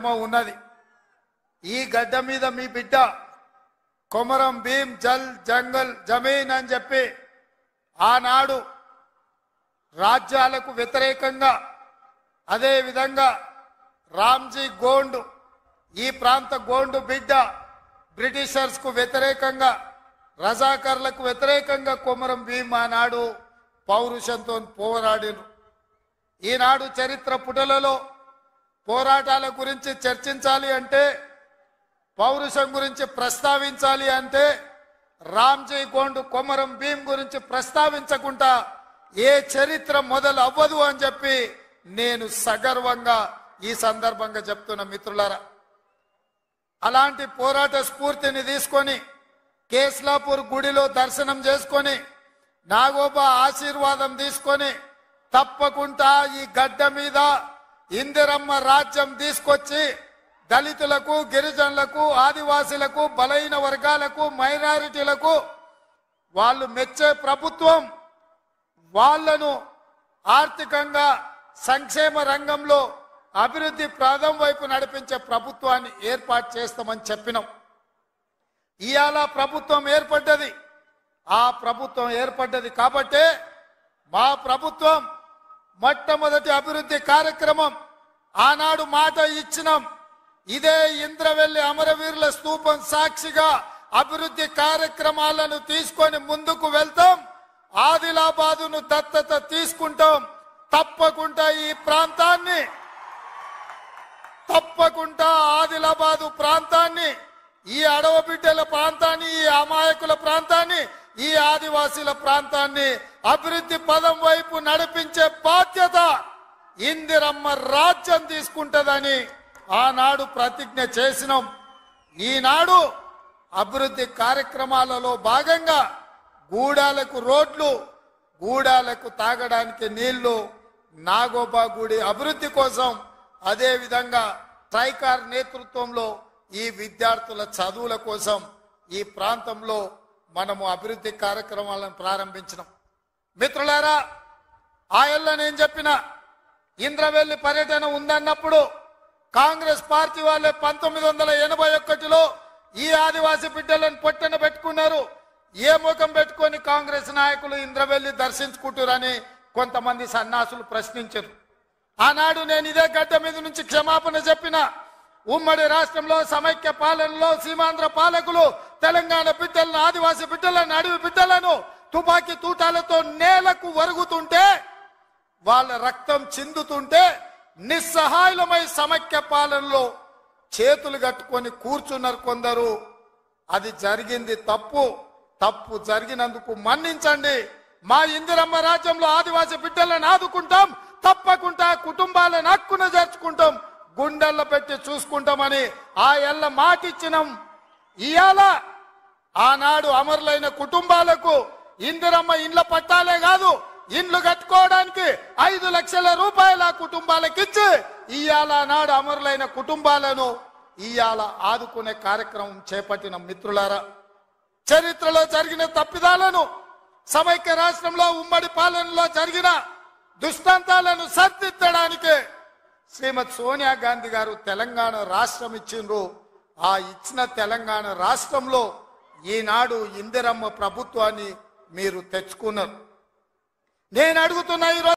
ఆత్మ ఉన్నది. ఈ గడ్డ మీద మీ బిడ్డ కొమరం భీం జల్ జంగల్ జమీన్ అని చెప్పి ఆనాడు రాజ్యాలకు వ్యతిరేకంగా, అదే విధంగా రామ్జీ గోండు ఈ ప్రాంత గోండు బిడ్డ బ్రిటిషర్స్ కు వ్యతిరేకంగా, రజాకర్లకు వ్యతిరేకంగా కొమరం భీం ఆనాడు పౌరుషంతో పోరాడిను. ఈనాడు చరిత్ర పుటలలో పోరాటాల గురించి చర్చించాలి అంటే, పౌరుషం గురించి ప్రస్తావించాలి అంటే రామ్జీ గోండు కొమరం భీం గురించి ప్రస్తావించకుండా ఏ చరిత్ర మొదలు అవ్వదు అని చెప్పి నేను సగర్వంగా ఈ సందర్భంగా చెప్తున్న మిత్రులారా. అలాంటి పోరాట స్ఫూర్తిని తీసుకొని కేస్లాపూర్ గుడిలో దర్శనం చేసుకొని నాగోబా ఆశీర్వాదం తీసుకొని తప్పకుండా ఈ గడ్డ మీద ఇందిరమ్మ రాజ్యం తీసుకొచ్చి దళితులకు, గిరిజనులకు, ఆదివాసీలకు, బలైన వర్గాలకు, మైనారిటీలకు వాళ్ళు మెచ్చే ప్రభుత్వం, వాళ్లను ఆర్థికంగా సంక్షేమ రంగంలో అభివృద్ధి ప్రాంతం వైపు నడిపించే ప్రభుత్వాన్ని ఏర్పాటు చేస్తామని చెప్పినాం. ఇవాళ ప్రభుత్వం ఏర్పడ్డది. ఆ ప్రభుత్వం ఏర్పడ్డది కాబట్టే మా ప్రభుత్వం మొట్టమొదటి అభివృద్ధి కార్యక్రమం ఆనాడు మాట ఇచ్చినాం. ఇదే ఇంద్రవెల్లి అమరవీరుల స్తూపం సాక్షిగా అభివృద్ధి కార్యక్రమాలను తీసుకొని ముందుకు వెళ్తాం. ఆదిలాబాదును దత్తత తీసుకుంటాం. తప్పకుండా ఈ ప్రాంతాన్ని, తప్పకుండా ఆదిలాబాదు ప్రాంతాన్ని, ఈ అడవ బిడ్డల ప్రాంతాన్ని, ఈ అమాయకుల ప్రాంతాన్ని, ఈ ఆదివాసీల ప్రాంతాన్ని అభివృద్ధి పదం వైపు నడిపించే బాధ్యత ఇందిరమ్మ రాజ్యం తీసుకుంటదని ఆనాడు ప్రతిజ్ఞ చేసినాం. ఈనాడు అభివృద్ధి కార్యక్రమాలలో భాగంగా గూడాలకు రోడ్లు, గూడాలకు తాగడానికి నీళ్లు, నాగోబా గుడి అభివృద్ధి కోసం, అదే విధంగా ట్రైకార్ నేతృత్వంలో ఈ విద్యార్థుల చదువుల కోసం ఈ ప్రాంతంలో మనము అభివృద్ధి కార్యక్రమాలను ప్రారంభించినాం. మిత్రులారా, ఆయల్ల నేను చెప్పిన ఇంద్రవెల్లి పర్యటన ఉందన్నప్పుడు కాంగ్రెస్ పార్టీ వాళ్ళే 1981లో ఈ ఆదివాసీ బిడ్డలను పొట్టన పెట్టుకున్నారు. ఏ ముఖం పెట్టుకొని కాంగ్రెస్ నాయకులు ఇంద్రవెల్లి దర్శించుకుంటారని కొంతమంది సన్నాసులు ప్రశ్నించారు. ఆనాడు నేను ఇదే గడ్డ మీద నుంచి క్షమాపణ చెప్పిన. ఉమ్మడి రాష్ట్రంలో సమైక్య పాలనలో సీమాంధ్ర పాలకులు తెలంగాణ బిడ్డలను, ఆదివాసీ బిడ్డలను, అడవి బిడ్డలను తుపాకీ తూటాలతో నేలకు వరుగుతుంటే, వాళ్ళ రక్తం చిందుతుంటే నిస్సహాయులమై సమైక్య పాలనలో చేతులు కట్టుకొని కూర్చున్నారు కొందరు. అది జరిగింది తప్పు. తప్పు జరిగినందుకు మన్నించండి. మా ఇందిరమ్మ రాజ్యంలో ఆదివాసీ బిడ్డలను ఆదుకుంటాం. తప్పకుండా కుటుంబాలను హక్కున చేర్చుకుంటాం, గుండెల్లో పెట్టి చూసుకుంటామని ఆ ఎల్ల మాటిచ్చినాం. ఇయాల ఆనాడు అమరులైన కుటుంబాలకు ఇందిరమ్మ ఇండ్ల పట్టాలే కాదు, ఇండ్లు కట్టుకోవడానికి 5 లక్షల రూపాయల కుటుంబాలకు ఇచ్చి ఇయాల నాడు అమరులైన కుటుంబాలను ఇయాల ఆదుకునే కార్యక్రమం చేపట్టిన. మిత్రులారా, చరిత్రలో జరిగిన తప్పిదాలను, సమైక్య రాష్ట్రంలో ఉమ్మడి పాలనలో జరిగిన దుష్టాంతాలను సరిదిద్దడానికి శ్రీమతి సోనియా గాంధీ గారు తెలంగాణ రాష్ట్రం ఇచ్చిండ్రు. ఆ ఇచ్చిన తెలంగాణ రాష్ట్రంలో ఈనాడు ఇందిరమ్మ ప్రభుత్వాన్ని మీరు తెచ్చుకున్నారు. నేను అడుగుతున్నా ఈరోజు